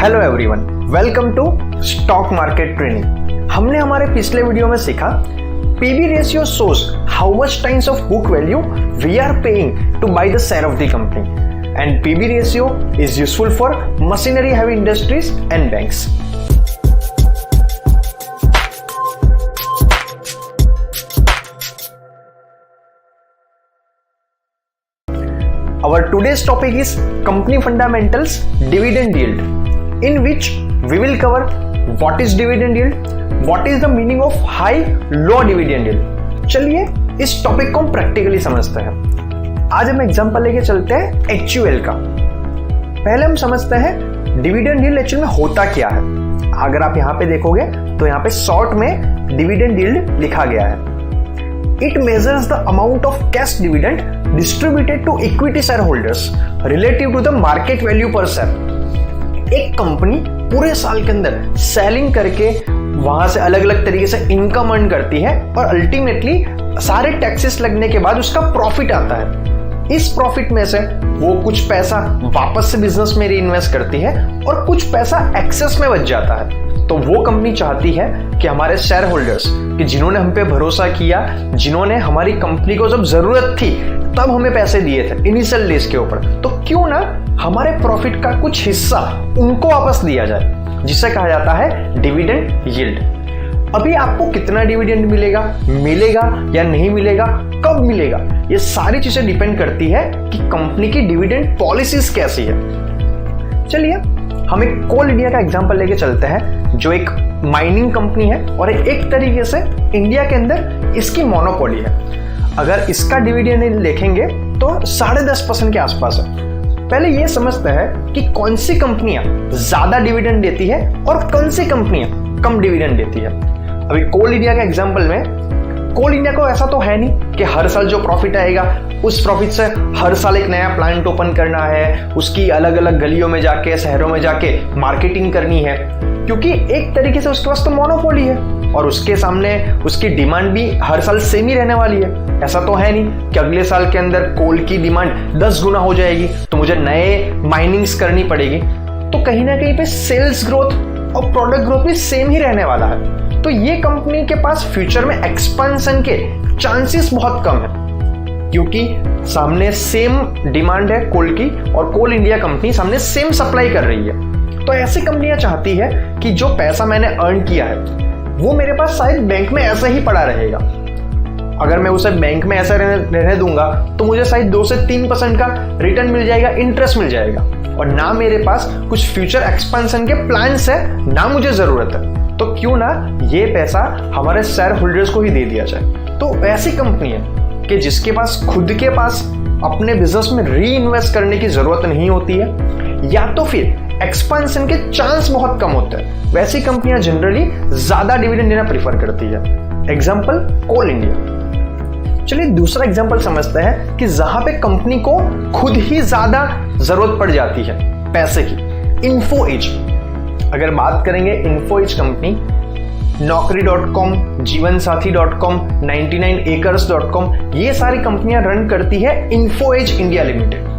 Hello everyone, welcome to stock market training. हमने हमारे पिछले वीडियो में सीखा PB ratio shows how much times of book value we are paying to buy the share of the company and PB ratio is useful for machinery heavy industries and banks. Our today's topic is company fundamentals dividend yield, in which we will cover what is dividend yield, what is the meaning of high low dividend yield। चलिए इस topic को हम practically समझते हैं। आज हम example लेके चलते हैं HUL का। पहले हम समझते हैं डिविडेंड यील्ड एक्चुअल में होता क्या है। अगर आप यहाँ पे देखोगे तो यहाँ पे शॉर्ट में डिविडेंड यील्ड लिखा गया है। It measures the amount of cash dividend distributed to equity shareholders relative to the market value per share। एक कंपनी पूरे साल के अंदर सेलिंग करके वहां से अलग अलग तरीके से इनकम अर्न करती है और अल्टीमेटली सारे टैक्सेस लगने के बाद उसका प्रॉफिट आता है। इस प्रॉफिट में से वो कुछ पैसा वापस से बिजनेस में रीइन्वेस्ट करती है और कुछ पैसा एक्सेस में बच जाता है। तो वो कंपनी चाहती है कि हमारे शेयर होल्डर्स कि जिन्होंने हम पे भरोसा किया, जिन्होंने हमारी कंपनी को जब जरूरत थी तब हमें पैसे दिए थे इनिशियल डेज के ऊपर, तो क्यों ना हमारे प्रॉफिट का कुछ हिस्सा उनको वापस दिया जाए, जिसे कहा जाता है डिविडेंड यील्ड। अभी आपको कितना डिविडेंड मिलेगा या नहीं मिलेगा, कब मिलेगा, ये सारी चीजें डिपेंड करती है कि कंपनी की डिविडेंड पॉलिसीज कैसी है। चलिए हम एक कोल इंडिया का एग्जांपल लेके चलते हैं, जो एक माइनिंग कंपनी है और एक तरीके से इंडिया के अंदर इसकी मोनोपोली है। अगर इसका डिविडेंड देखेंगे तो 10.5% के आसपास है। पहले ये समझते हैं कि कौन सी कंपनियां ज्यादा डिविडेंड देती है और कौन सी कंपनियां कम डिविडेंड देती है। अभी कोल इंडिया के एग्जांपल में कोल इंडिया को ऐसा तो है नहीं कि हर साल जो प्रॉफिट आएगा उस प्रॉफिट से हर साल एक नया प्लांट ओपन करना है, उसकी अलग अलग गलियों में जाके शहरों में जाके मार्केटिंग करनी है, क्योंकि एक तरीके से उसके पास तो मोनोपोली है और उसके सामने उसकी डिमांड भी हर साल सेम ही रहने वाली है। ऐसा तो है नहीं कि अगले साल के अंदर कोल की डिमांड 10 गुना हो जाएगी तो मुझे नए माइनिंग्स करनी पड़ेगी। तो कहीं ना कहीं पे सेल्स ग्रोथ और प्रोडक्ट ग्रोथ भी सेम ही रहने वाला है। तो ये कंपनी के पास फ्यूचर में एक्सपेंशन के चांसेस बहुत कम है, क्योंकि सामने सेम डिमांड है कोल की और कोल इंडिया कंपनी सामने सेम सप्लाई कर रही है। तो ऐसी कंपनियां चाहती है कि जो पैसा मैंने अर्न किया है वो मेरे पास शायद बैंक में ऐसा ही पड़ा रहेगा। अगर मैं उसे बैंक में ऐसा रहने दूंगा तो मुझे शायद 2 से 3% का रिटर्न मिल जाएगा, इंटरेस्ट मिल जाएगा, और ना मेरे पास कुछ फ्यूचर एक्सपेंशन के प्लान्स है, ना मुझे जरूरत है। तो क्यों ना ये पैसा हमारे शेयर होल्डर्स को ही दे दिया जाए। तो ऐसी कंपनी है कि जिसके पास खुद के पास अपने बिजनेस में री इन्वेस्ट करने की जरूरत नहीं होती है, या तो फिर एक्सपेंशन के चांस बहुत कम होते हैं, वैसी कंपनियां जनरली ज्यादा डिविडेंड देना प्रीफर करती है। एग्जांपल कोल इंडिया। चलिए दूसरा एग्जांपल समझते हैं कि जहां पे कंपनी को खुद ही ज्यादा जरूरत पड़ जाती है पैसे की। Info Edge. अगर बात करेंगे info as company, Naukri.com, जीवनसाथी.com, 99acres.com, ये सारी कंपनियां रन करती है इन्फो एज इंडिया लिमिटेड।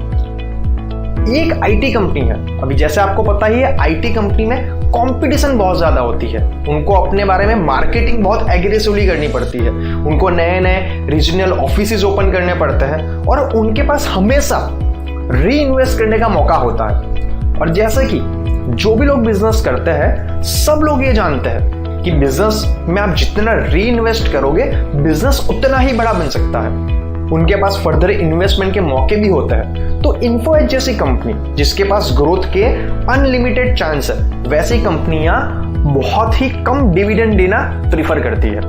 ये एक आईटी कंपनी है। अभी जैसे आपको पता ही है आईटी कंपनी में कंपटीशन बहुत ज्यादा होती है, उनको अपने बारे में मार्केटिंग बहुत एग्रेसिवली करनी पड़ती है, उनको नए नए रीजनल ऑफिसेज ओपन करने पड़ते हैं और उनके पास हमेशा री इन्वेस्ट करने का मौका होता है। और जैसे कि जो भी लोग बिजनेस करते हैं सब लोग ये जानते हैं कि बिजनेस में आप जितना री इन्वेस्ट करोगे बिजनेस उतना ही बड़ा बन सकता है। उनके पास फर्दर इन्वेस्टमेंट के मौके भी होते हैं। तो इन्फो एज जैसी कंपनी जिसके पास ग्रोथ के अनलिमिटेड चांस है, वैसी कंपनियां बहुत ही कम डिविडेंड देना प्रीफर करती है।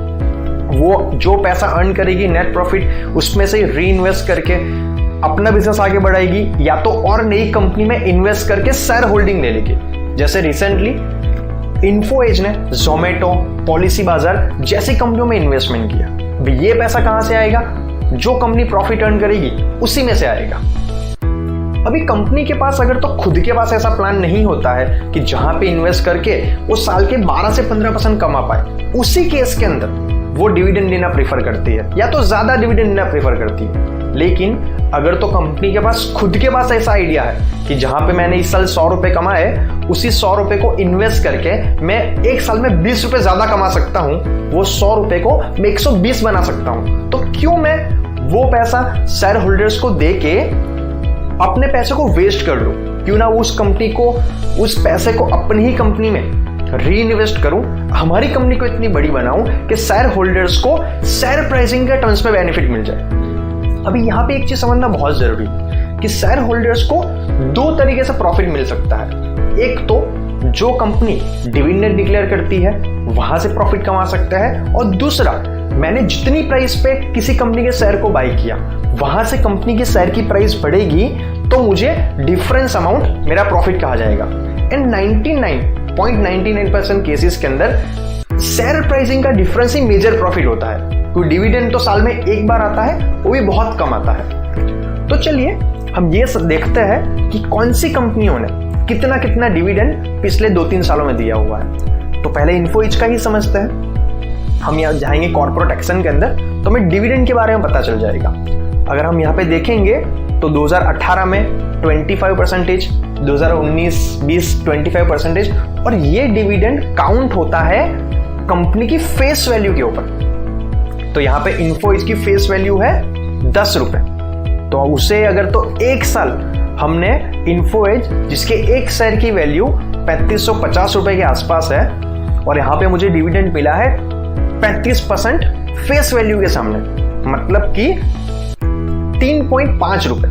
वो जो पैसा अर्न करेगी नेट प्रॉफिट उसमें से री इन्वेस्ट करके अपना बिजनेस आगे बढ़ाएगी, या तो और नई कंपनी में इन्वेस्ट करके शेयर होल्डिंग ले लेगी। जैसे रिसेंटली इन्फो एज ने जोमेटो, पॉलिसी बाजार जैसी कंपनियों में इन्वेस्टमेंट किया। ये पैसा कहां से आएगा? जो कंपनी प्रॉफिट अर्न करेगी उसी में से आएगा। अभी कंपनी के पास अगर तो खुद के पास ऐसा प्लान नहीं होता है कि जहां पे इन्वेस्ट करके वो साल के 12 से 15% कमा पाए, उसी केस के अंदर वो डिविडेंड देना प्रीफर करती है या तो ज्यादा डिविडेंड देना प्रीफर करती है। लेकिन अगर तो कंपनी के पास खुद के पास ऐसा आइडिया है कि जहां पे मैंने इस साल 100 रुपए कमाए उसी 100 रुपए को इन्वेस्ट करके मैं एक साल में 20 रुपए ज्यादा कमा सकता हूं, वो 100 रुपए को मैं 120 बना सकता हूं। तो क्यों मैं वो पैसा शेयर होल्डर्स को दे के अपने पैसे को वेस्ट कर लूं? क्यों ना उस कंपनी को, उस पैसे को अपनी ही कंपनी में री इन्वेस्ट करूं, हमारी कंपनी को इतनी बड़ी बनाऊं कि शेयर होल्डर्स को शेयर प्राइसिंग के टर्म्स में बेनिफिट मिल जाए। अभी यहां पे एक चीज समझना बहुत जरूरी है कि शेयर होल्डर्स को दो तरीके से प्रॉफिट मिल सकता है। एक तो जो कंपनी डिविडेंड डिक्लेयर करती है वहां से प्रॉफिट कमा सकता है, और दूसरा मैंने जितनी प्राइस पे किसी कंपनी के शेयर को बाय किया वहां से कंपनी के शेयर की प्राइस बढ़ेगी तो मुझे डिफरेंस अमाउंट मेरा प्रॉफिट कहा जाएगा। इन 99.99% केसेस के अंदर शेयर प्राइसिंग का डिफरेंस ही मेजर प्रॉफिट होता है, क्योंकि डिविडेंड तो साल में एक बार आता है, वो भी बहुत कम आता है। तो चलिए हम ये देखते हैं कि कौन सी कंपनियों ने कितना कितना डिविडेंड पिछले 2-3 सालों में दिया हुआ है। तो पहले इन्फो एज का ही समझते हैं। हम यहाँ जाएंगे कॉर्पोरेट एक्शन के अंदर तो हमें डिविडेंड के बारे में पता चल जाएगा। अगर हम यहाँ पे देखेंगे तो 2018 में 25%, 2019-20 25%, और ये डिविडेंड काउंट होता है कंपनी की फेस वैल्यू के ऊपर। तो यहाँ पे इन्फो एज की फेस वैल्यू है 10 रुपए, तो उसे अगर तो एक साल हमने इन्फो एज जिसके एक शेयर की वैल्यू 3550 रुपए के आसपास है, और यहाँ पे मुझे डिविडेंड मिला है 35% फेस वैल्यू के सामने, मतलब कि 3.5 रुपए।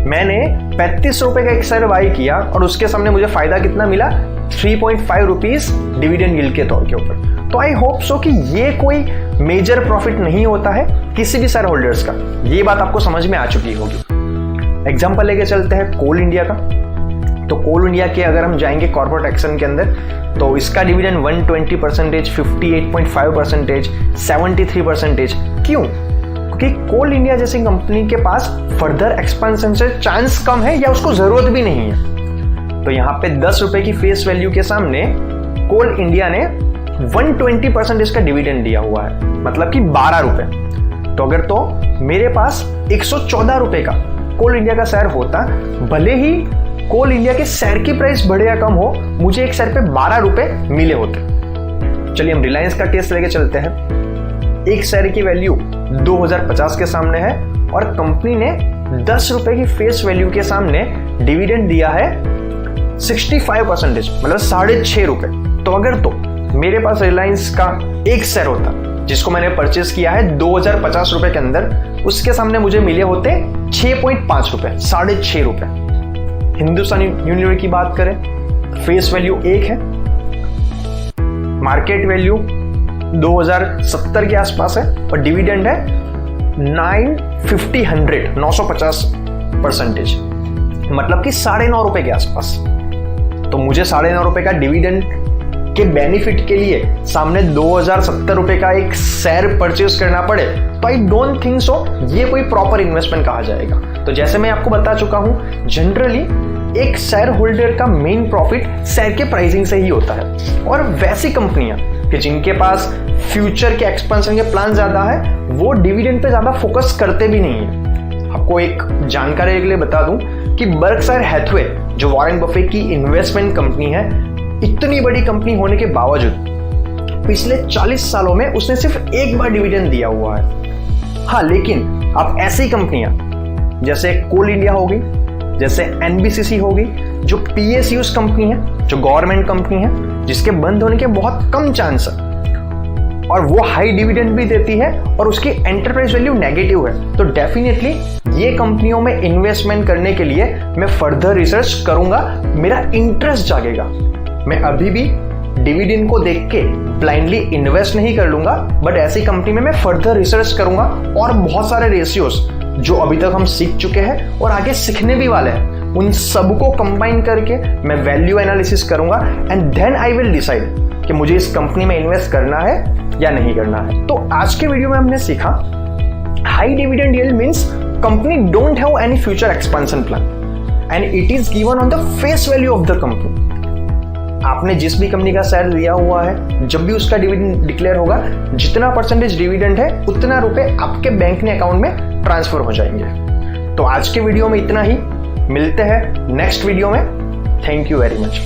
मैंने 35 रुपए का एक शेयर बाय किया और उसके सामने मुझे फायदा कितना मिला? 3.5 रुपीज डिविडेंड यील्ड के तौर के ऊपर। तो आई होप सो कि ये कोई मेजर प्रॉफिट नहीं होता है किसी भी शेयर होल्डर्स का। ये बात आपको समझ में आ चुकी होगी। एग्जांपल लेके चलते हैं कोल इंडिया का। तो कोल इंडिया के अगर हम जाएंगे कॉर्पोरेट एक्शन के अंदर तो इसका डिविडेंड 120%, 58.5%, 73%। क्यों? क्योंकि कोल इंडिया जैसी कंपनी के पास फर्दर एक्सपेंशन से चांस कम है या उसको जरूरत भी नहीं है। तो यहाँ पे 10 रुपए की फेस वैल्यू के सामने कोल इंडिया ने 120% इसका डिविडेंड दिया हुआ है, मतलब कि 12 रुपए। तो अगर तो मेरे पास 114 रुपए का कोल इंडिया का शेयर होता, भले ही कोल इंडिया के शेयर की प्राइस बढ़े या कम हो, मुझे एक शेयर पे 12 रुपए मिले होते। चलिए हम रिलायंस का केस लेके चलते हैं। एक शेयर की वैल्यू 2050 के सामने है और कंपनी ने 10 रुपए की फेस वैल्यू के सामने डिविडेंड दिया है 65%, मतलब 6.5 रुपए। तो अगर तो मेरे पास रिलायंस का एक शेयर होता जिसको मैंने परचेस किया है 2050 रुपए के अंदर, उसके सामने मुझे मिले होते 6.5 रुपए, 6.5 रुपए। हिंदुस्तान यूनिलीवर की बात करें, फेस वैल्यू 1 है, मार्केट वैल्यू 2070 के आसपास है और डिविडेंड है 950%, मतलब कि 9.5 रुपए के आसपास। तो मुझे 9.5 रुपए का डिविडेंड के बेनिफिट के लिए सामने 2070 रुपए का एक शेयर परचेज करना पड़े, तो आई डोंट थिंक सो ये कोई प्रॉपर इन्वेस्टमेंट कहा जाएगा। तो जैसे मैं आपको बता चुका हूं, जनरली एक शेयर होल्डर का मेन प्रॉफिट शेयर के प्राइसिंग से ही होता है। और वैसी कंपनियां कि जिनके पास फ्यूचर के एक्सपेंशन के प्लान ज्यादा है, वो डिविडेंड पे ज्यादा फोकस करते भी नहीं है। आपको एक जानकारी के लिए बता दूं कि बर्कशायर हैथवे जो वॉरेन बफेट की इन्वेस्टमेंट कंपनी है, इतनी बड़ी कंपनी होने के बावजूद पिछले 40 सालों में उसने सिर्फ एक बार डिविडेंड दिया हुआ है। हाँ, लेकिन अब ऐसी कंपनियां जैसे कोल इंडिया होगी, जैसे एनबीसीसी होगी, जो पीएसयूज कंपनी है, जो गवर्नमेंट कंपनी है, जिसके बंद होने के बहुत कम चांस है और वो हाई डिविडेंड भी देती है और उसकी एंटरप्राइज वैल्यू नेगेटिव है, तो डेफिनेटली ये कंपनियों में इन्वेस्टमेंट करने के लिए मैं फर्दर रिसर्च करूंगा, मेरा इंटरेस्ट जागेगा। मैं अभी भी डिविडेंड को देख के ब्लाइंडली इन्वेस्ट नहीं कर लूंगा, बट ऐसी कंपनी में मैं फर्दर रिसर्च करूंगा और बहुत सारे रेशियोज जो अभी तक हम सीख चुके हैं और आगे सीखने भी वाले हैं, उन सबको कंबाइन करके मैं वैल्यू एनालिसिस करूंगा and then I will decide कि मुझे इस कंपनी में इन्वेस्ट करना है या नहीं करना है। तो आज के वीडियो में हमने सीखा high dividend yield means company don't have any future expansion plan and it is given on the face value of the company. आपने जिस भी कंपनी का शेयर लिया हुआ है, जब भी उसका डिविडेंड डिक्लेयर होगा, जितना परसेंटेज डिविडेंड है उतना रुपए आपके बैंक ने अकाउंट में ट्रांसफर हो जाएंगे। तो आज के वीडियो में इतना ही, मिलते हैं नेक्स्ट वीडियो में। Thank you very much.